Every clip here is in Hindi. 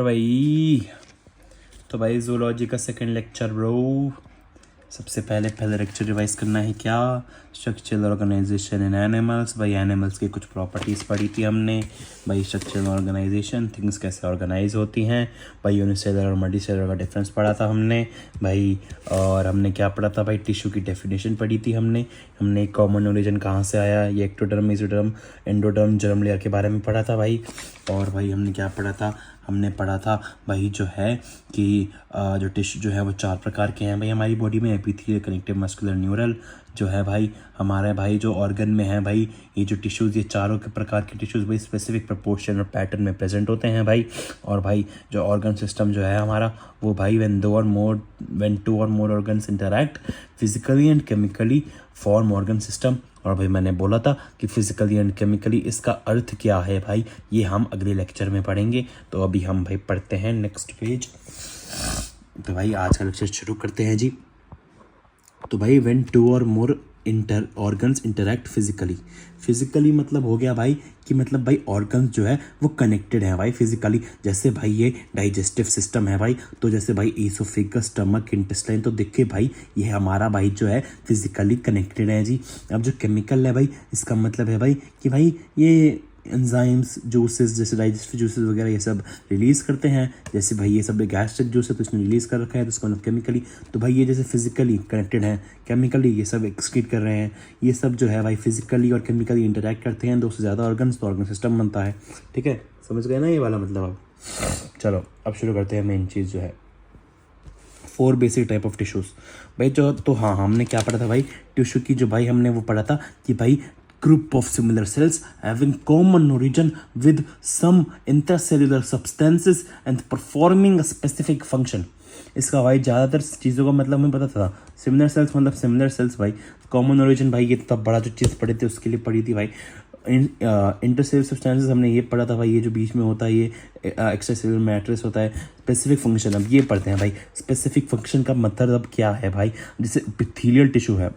भाई। तो भाई जूलॉजी का सेकंड लेक्चर ब्रो। सबसे पहले लेक्चर रिवाइज करना है क्या, स्ट्रक्चरल ऑर्गेनाइजेशन इन एनिमल्स। भाई एनिमल्स की कुछ प्रॉपर्टीज़ पढ़ी थी हमने। भाई स्ट्रक्चरल ऑर्गेनाइजेशन, थिंग्स कैसे ऑर्गेनाइज होती हैं। भाई यूनिसेलुलर और मल्टीसेलुलर का डिफरेंस पढ़ा था हमने भाई। और हमने क्या पढ़ा था भाई, टिश्यू की डेफिनेशन पढ़ी थी हमने कॉमन ओरिजिन कहाँ से आया, ये ectoderm, mesoderm, endoderm, germ layer के बारे में पढ़ा था भाई। और भाई हमने क्या पढ़ा था, हमने पढ़ा था भाई जो है कि जो टिश्यू जो है वो 4 प्रकार के हैं भाई हमारी बॉडी में। एपिथेलियल, कनेक्टिव, मस्कुलर, न्यूरल जो है भाई हमारे भाई जो ऑर्गन में है भाई। ये जो टिश्यूज़, ये चारों के प्रकार के टिश्यूज़ भाई स्पेसिफिक प्रोपोर्शन और पैटर्न में प्रेजेंट होते हैं भाई। और भाई जो ऑर्गन सिस्टम जो है हमारा वो भाई when two or more organs interact physically and chemically form organ system। और भाई मैंने बोला था कि फिजिकली एंड केमिकली इसका अर्थ क्या है भाई, ये हम अगले लेक्चर में पढ़ेंगे। तो अभी हम भाई पढ़ते हैं नेक्स्ट पेज। तो भाई आज का लेक्चर शुरू करते हैं जी। तो भाई when 2 or more organs interact physically मतलब हो गया भाई कि मतलब भाई ऑर्गन्स जो है वो कनेक्टेड है भाई फिजिकली। जैसे भाई ये डाइजेस्टिव सिस्टम है भाई, तो जैसे भाई ईसोफेगस, स्टमक, इंटेस्टाइन, तो देखिए भाई ये हमारा भाई जो है फिजिकली कनेक्टेड है जी। अब जो केमिकल है भाई, इसका मतलब है भाई कि भाई ये एंजाइम्स, जूसेस, जैसे डाइजेस्टिव जूसेस वगैरह ये सब रिलीज़ करते हैं। जैसे भाई ये सब गैस्ट्रिक जूस है तो इसने रिलीज़ कर रखा है, तो इसका मतलब केमिकली। तो भाई ये जैसे फिजिकली कनेक्टेड हैं, केमिकली ये सब एक्सक्रीट कर रहे हैं। ये सब जो है भाई फिजिकली और केमिकली इंटरैक्ट करते हैं 2 से ज़्यादा ऑर्गन्स, तो ऑर्गन सिस्टम बनता है। ठीक है, समझ गए ना ये वाला मतलब। अब चलो अब शुरू करते हैं मेन चीज़ जो है 4 बेसिक टाइप ऑफ टिश्यूज़ भाई। जो तो हाँ हमने क्या पढ़ा था भाई, टिश्यू की जो भाई हमने वो पढ़ा था कि भाई group of similar cells having common origin with some intracellular substances and performing a specific function। इसका भाई ज़्यादातर चीज़ों का मतलब हमें पता था। सिमिलर सेल्स मतलब सिमिलर सेल्स भाई, कॉमन ओरिजिन भाई ये तब बड़ा जो चीज़ पढ़ी थी उसके लिए पढ़ी थी भाई। इंटरसेलुलर सब्सटेंसेस हमने ये पढ़ा था भाई, ये जो बीच में होता है ये एक्स्ट्रा सेलुलर मैट्रिक्स होता है। स्पेसिफिक फंक्शन अब ये पढ़ते हैं भाई। स्पेसिफिक फंक्शन का मतलब क्या है भाई, जैसे एपिथेलियल टिश्यू है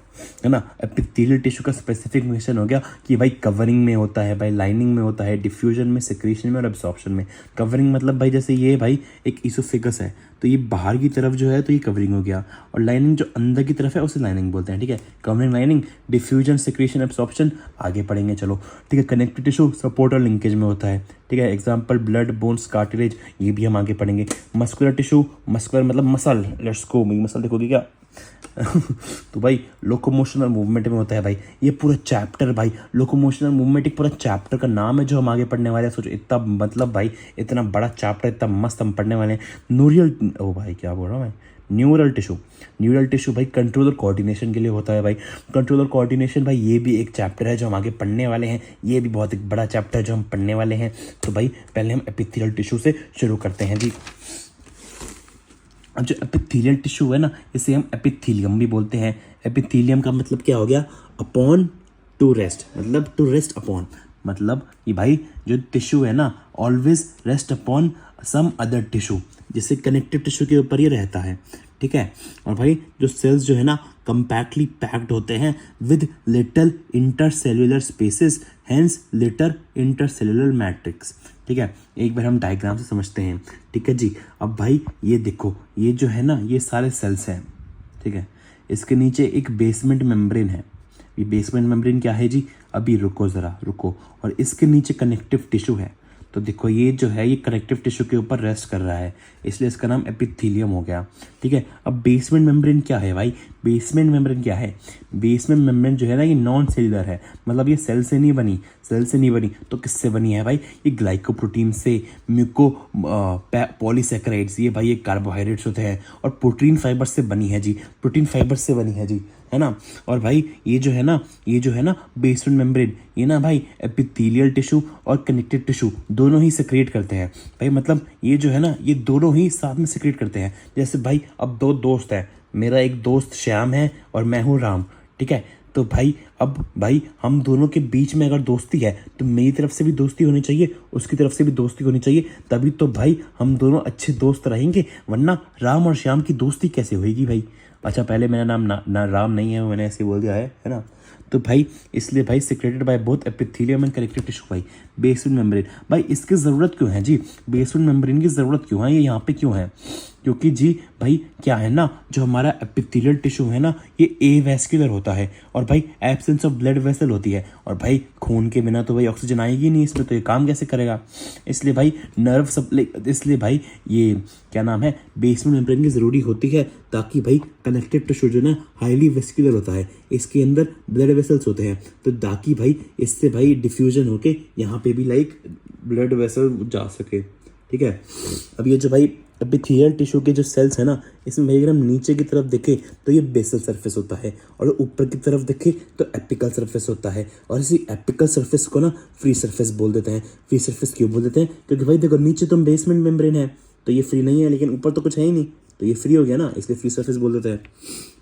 ना, एपिथेलियल टिश्यू का स्पेसिफिक फंक्शन हो गया कि भाई कवरिंग में होता है भाई, लाइनिंग में होता है, डिफ्यूजन में, सिक्रीशन में और एब्सॉर्प्शन में। कवरिंग मतलब भाई जैसे ये भाई एक ईसोफेगस है तो ये बाहर की तरफ जो है तो ये कवरिंग हो गया, और लाइनिंग जो अंदर की तरफ है उसे लाइनिंग बोलते हैं। ठीक है, covering, lining, diffusion, secretion, absorption आगे पढ़ेंगे चलो। ठीक है, कनेक्टिव टिश्यू सपोर्ट और लिंकेज में होता है। ठीक है, एग्जांपल ब्लड, बोन्स, कार्टिलेज, ये भी हम आगे पढ़ेंगे। मस्कुलर टिश्यू, मस्कुलर मतलब मसल, लेट्स गो, मसल देखोगे क्या तो भाई लोकोमोशन और मूवमेंट में होता है भाई। ये पूरा चैप्टर भाई, लोकोमोशन और मूवमेंट एक पूरा चैप्टर का नाम है जो हम आगे पढ़ने वाले हैं। सोचो इतना मतलब भाई इतना बड़ा चैप्टर, इतना मस्त हम पढ़ने वाले हैं। ओ भाई क्या बोल रहा हूँ मैं, न्यूरल टिश्यू भाई कंट्रोल और कोऑर्डिनेशन के लिए होता है भाई। कंट्रोल और कोऑर्डिनेशन भाई ये भी एक चैप्टर है जो हम आगे पढ़ने वाले हैं। ये भी बहुत एक बड़ा चैप्टर है जो हम पढ़ने वाले हैं। तो भाई पहले हम एपिथेलियल टिश्यू से शुरू करते हैं जी। जो एपिथेलियल टिश्यू है ना, इसे हम एपिथेलियम भी बोलते हैं। एपिथेलियम का मतलब क्या हो गया, अपॉन टू रेस्ट, मतलब टू रेस्ट अपॉन, मतलब ये भाई जो टिश्यू है ना always rest upon some other tissue, जैसे कनेक्टिव टिश्यू के ऊपर ये रहता है। ठीक है, और भाई जो सेल्स जो है ना कंपैक्टली पैक्ड होते हैं with little intercellular spaces, hence little intercellular matrix. ठीक है, एक बार हम डायग्राम से समझते हैं। ठीक है जी, अब भाई ये देखो, ये जो है ना ये सारे सेल्स हैं। ठीक है, इसके नीचे एक बेसमेंट मेम्ब्रेन है। ये बेसमेंट मेम्ब्रेन क्या है जी, अभी रुको ज़रा रुको। और इसके नीचे कनेक्टिव टिश्यू है। तो देखो ये जो है ये कनेक्टिव टिश्यू के ऊपर रेस्ट कर रहा है, इसलिए इसका नाम एपिथेलियम हो गया। ठीक है, अब बेसमेंट मेम्ब्रेन क्या है भाई, बेसमेंट मेम्ब्रेन क्या है, बेसमेंट मेम्ब्रेन जो है ना ये नॉन सेलुलर है, मतलब ये सेल से नहीं बनी। तो किससे बनी है भाई, ये ग्लाइकोप्रोटीन से, म्यूको पॉलीसैकेराइड्स, ये भाई ये कार्बोहाइड्रेट्स होते हैं, और प्रोटीन फाइबर से बनी है जी, है ना। और भाई ये जो है ना बेसमेंट मेम्ब्रेन, ये ना भाई एपिथेलियल टिश्यू और कनेक्टिव टिश्यू दोनों ही सेक्रेट करते हैं भाई। मतलब ये जो है ना ये दोनों ही साथ में सेक्रेट करते हैं। जैसे भाई अब 2 दोस्त हैं, मेरा एक दोस्त श्याम है और मैं हूँ राम। ठीक है, तो भाई अब भाई हम दोनों के बीच में अगर दोस्ती है तो मेरी तरफ से भी दोस्ती होनी चाहिए, उसकी तरफ से भी दोस्ती होनी चाहिए, तभी तो भाई हम दोनों अच्छे दोस्त रहेंगे। वरना राम और श्याम की दोस्ती कैसे होगी भाई। अच्छा, पहले मेरा नाम ना राम नहीं है, मैंने ऐसे बोल दिया है ना। तो भाई इसलिए भाई secreted by both epithelium and connective tissue भाई बेसमेंट मेम्ब्रेन। भाई इसकी ज़रूरत क्यों है जी, बेसमेंट मेम्ब्रेन की ज़रूरत क्यों है, ये यहाँ पे क्यों है? क्योंकि जी भाई क्या है ना, जो हमारा एपिथेलियल टिश्यू है ना ये एवैस्कुलर होता है और भाई एब्सेंस ऑफ ब्लड वेसल होती है, और भाई खून के बिना तो भाई ऑक्सीजन आएगी नहीं इसमें, तो ये काम कैसे करेगा? इसलिए भाई नर्व सप्लाई, इसलिए भाई ये क्या नाम है, बेसमेंट मेम्ब्रेन की ज़रूरी होती है, ताकि भाई कनेक्टिव टिश्यू जो ना हाईली वेस्कुलर होता है, इसके अंदर ब्लड वेसल्स होते हैं, तो ताकि भाई इससे भाई डिफ्यूजन होके यहाँ पे भी लाइक ब्लड वेसल जा सके। ठीक है, अब ये जो भाई एपिथेलियल टिश्यू के जो सेल्स है ना, इसमें भाई अगर हम नीचे की तरफ देखें तो ये बेसल सरफेस होता है, और ऊपर की तरफ देखें तो एपिकल सरफेस होता है, और इसी एपिकल सरफेस को ना फ्री सरफेस बोल देते हैं। फ्री सरफेस क्यों बोल देते हैं? क्योंकि भाई देखो नीचे तो बेसमेंट मेम्ब्रेन है तो ये फ्री नहीं है, लेकिन ऊपर तो कुछ है ही नहीं, तो ये फ्री हो गया ना, इसलिए फ्री सरफेस बोल देते हैं।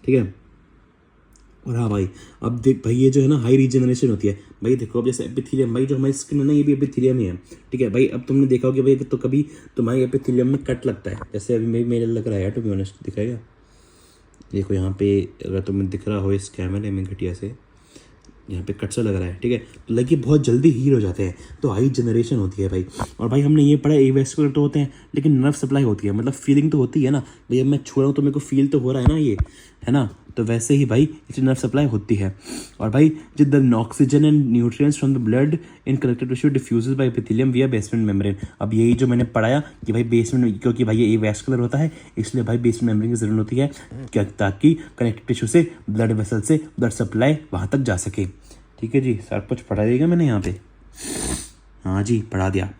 ठीक है, और हाँ भाई अब देख भाई ये जो है ना हाई रीजनरेशन होती है भाई। देखो अब जैसे एपिथेलियम, भाई जो हमारी स्किन है ना ये भी एपिथेलियम ही है। ठीक है भाई, अब तुमने देखा होगा भाई तो कभी तुम्हारे एपिथेलियम में कट लगता है, जैसे अभी मेरे लग रहा है, टू बी ऑनेस्ट दिखाएगा, देखो यहाँ पे अगर तुम्हें दिख रहा हो इस कैमरे में घटिया से, यहाँ पे कट सा लग रहा है। ठीक है, तो लगे बहुत जल्दी हील हो जाते हैं, तो हाई जनरेशन होती है भाई। और भाई हमने ये पढ़ा एवेस्कुलर तो होते हैं, लेकिन नर्व सप्लाई होती है, मतलब फीलिंग तो होती है ना भाई, अब मैं छू रहा हूँ तो मेरे को फील तो हो रहा है ना, ये है ना, तो वैसे ही भाई इसकी नर्व सप्लाई होती है। और भाई जिद the oxygen and nutrients from the blood in connective tissue diffuses by epithelium via basement membrane. अब यही जो मैंने पढ़ाया कि भाई बेसमेंट, क्योंकि भाई ये एवेस्कुलर होता है इसलिए भाई बेसमेंट मेम्ब्रेन की जरूरत होती है, क्या ताकि कनेक्टिव टिश्यू से ब्लड वेसल से ब्लड सप्लाई वहाँ तक जा सके। ठीक है जी, सब कुछ पढ़ा देगा मैंने यहाँ पे, हाँ जी पढ़ा दिया।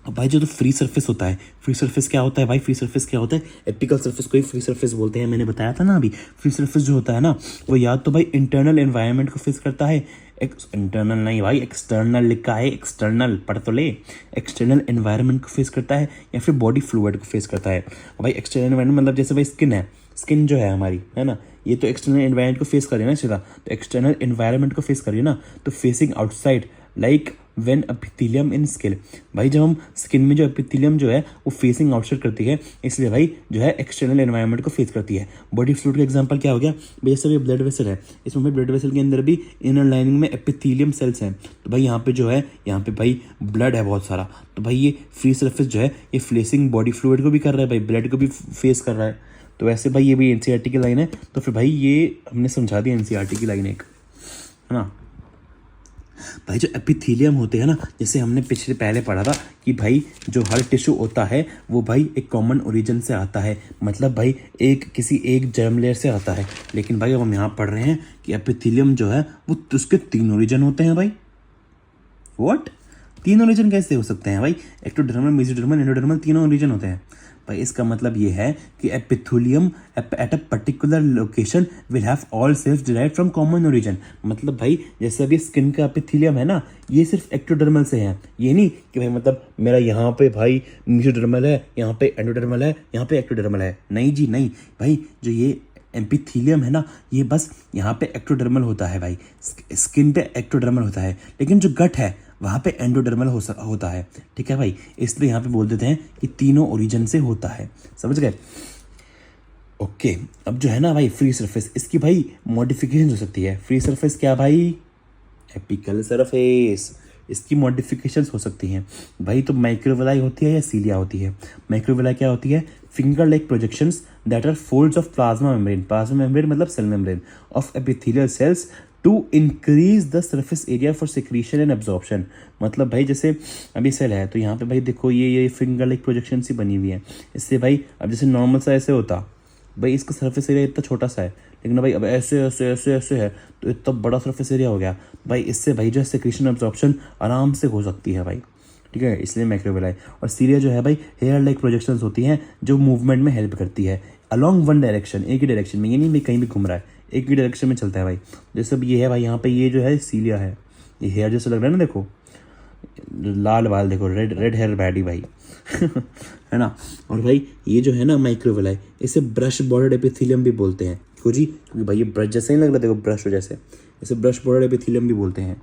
अब भाई जो तो फ्री सरफेस होता है, फ्री सरफेस क्या होता है भाई, फ्री सरफेस क्या होता है, एपिकल सरफेस को ही फ्री सरफेस बोलते हैं, मैंने बताया था ना अभी। फ्री सरफेस जो होता है ना वो या तो भाई इंटरनल एनवायरनमेंट को फेस करता है, इंटरनल नहीं भाई एक्सटर्नल लिखा है, एक्सटर्नल पढ़ तो ले, एक्सटर्नल एनवायरनमेंट को फेस करता है या फिर बॉडी फ्लूइड को फेस करता है। भाई एक्सटर्नल एनवायरनमेंट मतलब जैसे भाई स्किन है, स्किन जो है हमारी है ना, ये तो एक्सटर्नल एनवायरनमेंट को फेस करिए ना सीधा, तो एक्सटर्नल एनवायरनमेंट को फेस करिए ना, तो facing outside like when epithelium in skin. भाई जब हम स्किन में जो एपिथेलियम जो है वो फेसिंग आउटसाइड करती है, इसलिए भाई जो है एक्सटर्नल एनवायरनमेंट को फेस करती है। बॉडी फ्लूइड का एग्जांपल क्या हो गया भाई, जैसे ये ब्लड वेसल है, इसमें भाई ब्लड वेसल के अंदर भी इनर लाइनिंग में एपिथेलियम सेल्स हैं, तो भाई यहाँ पे जो है यहाँ पे भाई ब्लड है बहुत सारा, तो भाई ये फ्री सरफेस जो है ये फ्लेसिंग बॉडी फ्लूइड को भी कर रहा है भाई, ब्लड को भी फेस कर रहा है। तो वैसे भाई ये भी एनसीईआरटी की लाइन है, तो फिर भाई ये हमने समझा दिया एनसीईआरटी की लाइन एक, है ना। भाई जो एपिथेलियम होते हैं ना, जैसे हमने पहले पढ़ा था कि भाई जो हर टिश्यू होता है वो भाई एक कॉमन ओरिजिन से आता है, मतलब भाई किसी एक जर्म लेयर से आता है। लेकिन भाई अब हम यहाँ पढ़ रहे हैं कि एपिथेलियम जो है वो उसके 3 ओरिजिन होते हैं भाई। व्हाट, 3 ओरिजिन कैसे हो सकते हैं भाई? एक्टोडर्मल, मेसोडर्मल, एंडोडर्मल, तीनों ओरिजिन होते हैं भाई। इसका मतलब ये है कि epithelium at a particular location will have all cells derived from common origin. मतलब भाई जैसे अभी स्किन का एपिथेलियम है ना, ये सिर्फ एक्टोडर्मल से है, ये नहीं कि भाई मतलब मेरा यहाँ पे भाई मेसोडर्मल है, यहाँ पे एंडोडर्मल है, यहाँ पे एक्टोडर्मल है, नहीं जी नहीं भाई। जो ये एपिथेलियम है ना ये बस यहाँ पे एक्टोडर्मल होता है भाई, स्किन पे एक्टोडर्मल होता है, लेकिन जो गट है वहाँ पे एंडोडर्मल होता है। ठीक है भाई, इसलिए यहाँ पे बोल देते हैं कि तीनों ओरिजिन से होता है, समझ गए? ओके, अब जो है ना भाई फ्री सरफेस, इसकी भाई मॉडिफिकेशन हो सकती है। फ्री सरफेस क्या भाई? एपिकल सरफेस, इसकी मॉडिफिकेशंस हो सकती हैं भाई। तो माइक्रोविलाई होती है या सीलिया होती है? माइक्रोविलाई क्या होती है? Finger like projections that are folds of plasma membrane, plasma membrane मतलब cell membrane of epithelial cells to increase the surface area for secretion and absorption. मतलब भाई जैसे अभी सेल है तो यहाँ पे भाई देखो ये फिंगर लाइक प्रोजेक्शन सी बनी हुई है, इससे भाई अब जैसे नॉर्मल सा ऐसे होता भाई, इसका सरफेस एरिया इतना छोटा सा है, लेकिन भाई अब ऐसे ऐसे ऐसे ऐसे है तो इतना बड़ा सरफेस एरिया हो गया भाई। इससे भाई जो है सिक्रीशन एब्जॉर्प्शन आराम से हो सकती है भाई। ठीक है, इसलिए माइक्रोविलाई। और सीलिया जो है भाई हेयर लाइक प्रोजेक्शंस होती हैं जो मूवमेंट में हेल्प करती है अलॉन्ग वन डायरेक्शन, एक ही डायरेक्शन में, ये नहीं भाई कहीं भी घूम रहा है, एक ही डायरेक्शन में चलता है भाई। जैसे अब ये है भाई यहाँ पे ये जो है सीलिया है, ये हेयर जैसे लग रहा है ना, देखो लाल बाल, देखो रेड हेयर बैडी भाई है ना। और भाई ये जो है ना माइक्रोविलाई, इसे ब्रश बॉर्डर एपिथेलियम भी बोलते हैं। क्यों जी? क्योंकि भाई ये ब्रश जैसे ही लग रहा है, देखो ब्रश हो जैसे, इसे ब्रश बॉर्डर एपिथेलियम भी बोलते हैं।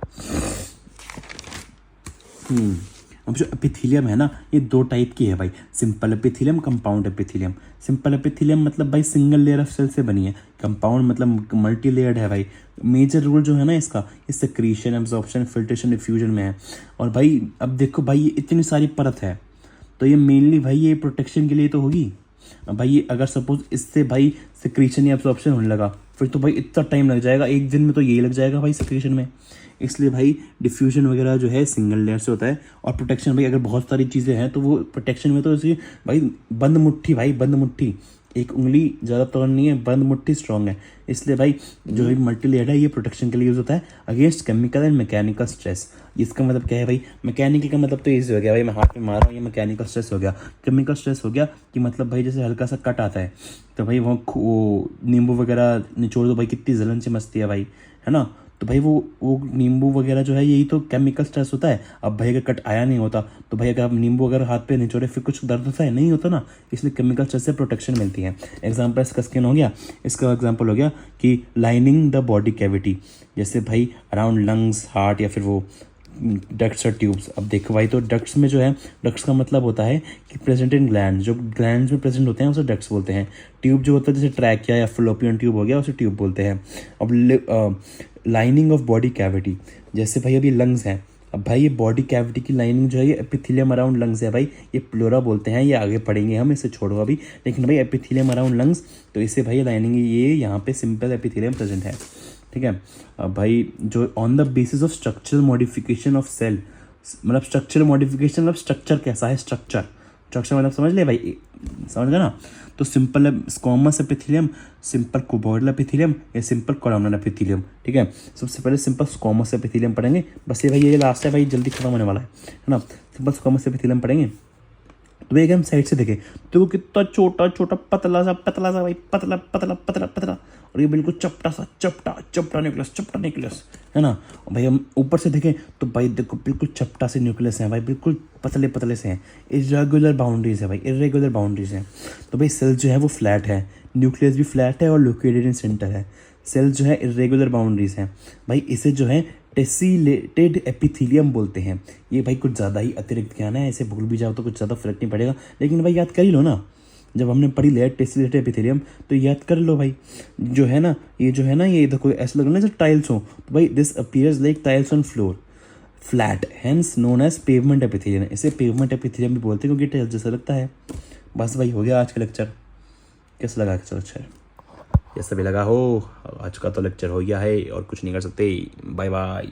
अब जो एपिथीलियम है ना, ये 2 टाइप की है भाई, simple epithelium, compound epithelium. Simple epithelium मतलब भाई सिंगल लेयर ऑफ सेल से बनी है, कंपाउंड मतलब मल्टी लेयर्ड है भाई। मेजर रोल जो है ना इसका, ये सेक्रीशन, एब्जॉर्प्शन, फिल्ट्रेशन, डिफ्यूजन में है। और भाई अब देखो भाई, ये इतनी सारी परत है, तो ये मेनली भाई ये प्रोटेक्शन के लिए तो होगी। अब भाई ये अगर सपोज इससे भाई सिक्रीशन या एब्जॉर्प्शन होने लगा, फिर तो भाई इतना टाइम लग जाएगा, एक दिन में तो यही लग जाएगा भाई सिक्रीशन में। इसलिए भाई डिफ्यूजन वगैरह जो है सिंगल लेयर से होता है। और प्रोटेक्शन भाई, अगर बहुत सारी चीज़ें हैं तो वो प्रोटेक्शन में तो इसकी भाई बंद मुट्ठी, भाई बंद मुट्ठी, एक उंगली ज़्यादा तौर नहीं है, बंद मुट्ठी स्ट्रॉन्ग है। इसलिए भाई जो भी मल्टी लेयर है, ये प्रोटेक्शन के लिए यूज़ होता है against chemical and mechanical stress. इसका मतलब क्या है भाई, मैकेनिकल का मतलब तो ईजी हो गया भाई, मैं हाथ में मार रहा हूँ, ये मैकेनिकल स्ट्रेस हो गया। केमिकल स्ट्रेस हो गया कि मतलब भाई जैसे हल्का सा कट आता है तो भाई वो नींबू वगैरह निचोड़ दो भाई, कितनी जलन से मचती है भाई, है ना। तो भाई वो नींबू वगैरह जो है, यही तो केमिकल स्ट्रेस होता है। अब भाई अगर कट आया नहीं होता तो भाई अगर आप नींबू अगर हाथ पे निचोड़े फिर कुछ दर्द होता है, नहीं होता ना। इसलिए केमिकल स्ट्रेस से प्रोटेक्शन मिलती है। एग्जाम्पल इसका स्किन हो गया, इसका एग्जाम्पल हो गया कि लाइनिंग द बॉडी कैविटी, जैसे भाई अराउंड लंग्स, हार्ट, या फिर वो डक्ट्स और ट्यूब्स। अब देखो भाई, तो डक्ट्स में जो है, डक्ट्स का मतलब होता है कि प्रेजेंट इन ग्लैंड, जो ग्लैंड में प्रेजेंट होते हैं उसे डक्ट्स बोलते हैं। ट्यूब जो होता है जैसे ट्रैकिया या फलोपियन ट्यूब हो गया, उसे ट्यूब बोलते हैं। अब लाइनिंग ऑफ बॉडी कैविटी, जैसे भाई अभी लंग्स हैं, अब भाई ये बॉडी कैविटी की लाइनिंग जो है ये एपिथेलियम अराउंड लंग्स है भाई, ये प्लोरा बोलते हैं, ये आगे पढ़ेंगे हम, इसे छोड़ो अभी। लेकिन भाई एपिथेलियम अराउंड लंग्स, तो इसे भाई लाइनिंग ये यहाँ पे सिंपल एपिथेलियम प्रेजेंट है, ठीक है। अब भाई जो on the basis of structural modification of cell, मतलब स्ट्रक्चरल मॉडिफिकेशन मतलब स्ट्रक्चर कैसा है, स्ट्रक्चर मतलब समझ ले भाई, समझ गया ना। तो simple squamous epithelium, simple cuboidal epithelium या सिंपल कोलमनर एपिथेलियम, ठीक है। सबसे पहले सिंपल स्क्वामस एपिथेलियम पढ़ेंगे, बस ये भाई ये लास्ट है भाई, जल्दी खत्म होने वाला है ना। सिंपल स्क्वामस एपिथेलियम पढ़ेंगे। तो एक हम साइड से देखें तो वो कितना छोटा छोटा पतला सा भाई, पतला पतला पतला पतला, और ये बिल्कुल चपटा सा, चपटा न्यूक्लियस है ना। और भाई हम ऊपर से देखें तो भाई देखो बिल्कुल चपटा से न्यूक्लियस है भाई, बिल्कुल पतले पतले से हैं, इरेगुलर बाउंड्रीज है भाई, इरेगुलर बाउंड्रीज हैं। तो भाई सेल जो है वो फ्लैट है, न्यूक्लियस भी फ्लैट है और लोकेटेड इन सेंटर है। सेल जो है इरेगुलर बाउंड्रीज हैं भाई, इसे जो है टेसिलेटेड एपिथेलियम बोलते हैं। ये भाई कुछ ज़्यादा ही अतिरिक्त ज्ञान है, ऐसे भूल भी जाओ तो कुछ ज़्यादा फर्क नहीं पड़ेगा, लेकिन भाई याद कर ही लो ना, जब हमने पढ़ी लिया टेसिलेटेड एपिथेलियम तो याद कर लो भाई। जो है ना ये देखो ऐसा लग रहा है जैसे टाइल्स हो, तो भाई this appears like tiles on floor, flat, hence known as pavement epithelium. इसे पेवमेंट एपिथेलियम भी बोलते हैं क्योंकि टाइल्स जैसा लगता है। बस भाई हो गया आज का लेक्चर, कैसा लगा अच्छा लेक्चर? जैसा भी लगा हो, आज का तो लेक्चर हो गया है और कुछ नहीं कर सकते। Bye bye.